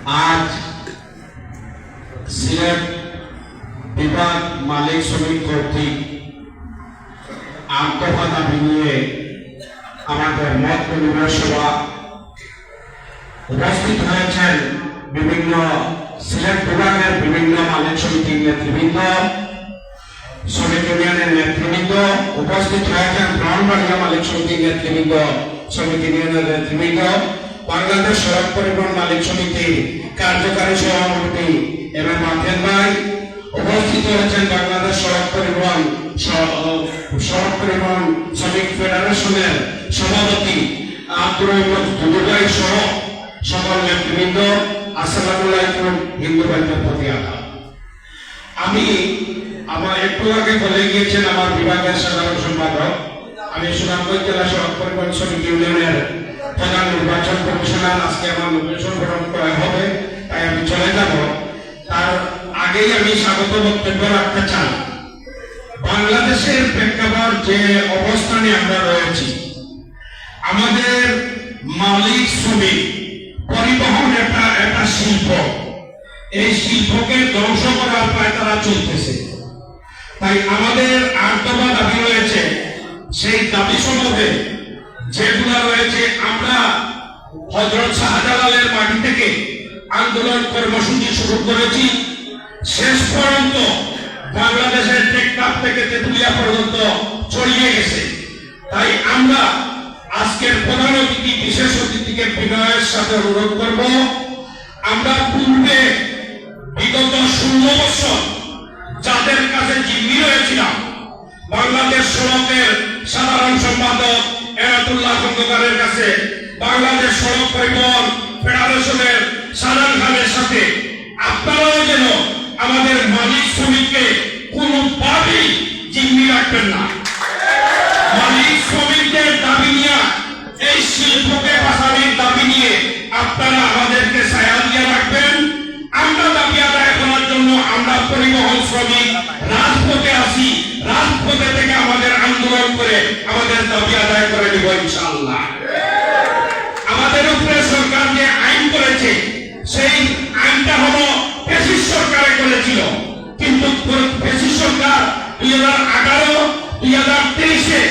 আজ সিলেট বিভাগ মালিক শ্রমিক কর্তৃক আন্তঃ দাবি নিয়ে আমাদের মত বিনিময় সভা উপস্থিত হয়েছেন বিভিন্ন সিলেট বিভাগের বিভিন্ন মালিক সমিতির নেতৃবৃন্দ, শ্রমিক ইউনিয়নের নেতৃবৃন্দ উপস্থিত হয়েছেন, ব্রাহ্মণবাড়িয়া মালিক সমিতির নেতৃবৃন্দ, শ্রমিক ইউনিয়নের নেতৃবৃন্দ, বাংলাদেশ সড়ক পরিবহন মালিক সমিতির কার্যকারী সভাপতি এম এম আফেদ ভাই উপস্থিত হয়েছেন, বাংলাদেশ সড়ক পরিবহন শ্রমিক ফেডারেশনের সভাপতি আব্দুর রহমান দুদু ভাই সহ সকল নেতৃবৃন্দ। আসসালামু আলাইকুম। হিন্দু ভাইদের প্রতি আদাব। আমি আমার একটু আগে বলে গিয়েছেন আমার বিভাগের সাধারণ সম্পাদক, আমি সুনামগঞ্জ জেলা সড়ক পরিবহন শ্রমিক ইউনিয়নের প্রধান নির্বাচন কমিশনার। আজকে আমার নমিনেশন গ্রহণ করা হবে, তাই আমি চলে যাব। তার আগেই আমি স্বাগত বক্তব্য রাখতে চাই। বাংলাদেশের প্রেক্ষাপট যে অবস্থানে আমরা রয়েছি, আমাদের মালিক শ্রমিক পরিবহন একটা শিল্প, এই শিল্পকে ধ্বংস করার পায় তারা চলতেছে। তাই আমাদের আর্তবা দাবি রয়েছে, সেই দাবি সম্বন্ধে যেগুলো রয়েছে আমরা হযরত শাহজালালের মাটি থেকে আন্দোলন কর্মসূচি শুরু করেছি, শেষ পর্যন্ত বাংলাদেশের টেকনাফ থেকে তেতুলিয়া পর্যন্ত ছড়িয়ে গেছে। তাই আমরা আজকের প্রধান অতিথি বিশেষ অতিথিকে বিনয়ের সাথে অনুরোধ করব, আমরা পূর্বে বিগত 16 বছর যাদের কাছে জিম্মি রয়েছিলাম, বাংলাদেশ সড়কের সাধারণ সম্পাদক এনাতুল্লাহ খন্দকারের কাছে, বাংলাদেশ সড়ক পরিবহন ফেডারেশনের সালাম খানের সাথে, আপনারাও যেন আমাদের মালিক শ্রমিককে কোনোভাবেই জিম্মি রাখবেন না। মালিক শ্রমিকদের দাবি নিয়ে, এই শিল্পকে বাঁচানোর দাবি নিয়ে আপনারা আমাদেরকে ছায়া দিয়ে রাখবেন। আমরা দাবি আদায় করার জন্য আমরা পরিবহন শ্রমিক রাজপথে আসি, রাজপথে থেকে আমাদের আন্দোলন করে আমাদের দাবি আদায় করে দেব ইনশাআল্লাহ। আমাদের উপরে সরকার যে আইন করেছে, সেই আইনটা হলো ফ্যাসিস্ট সরকারে করেছিল, কিন্তু ফ্যাসিস্ট সরকার 2018-2023-এ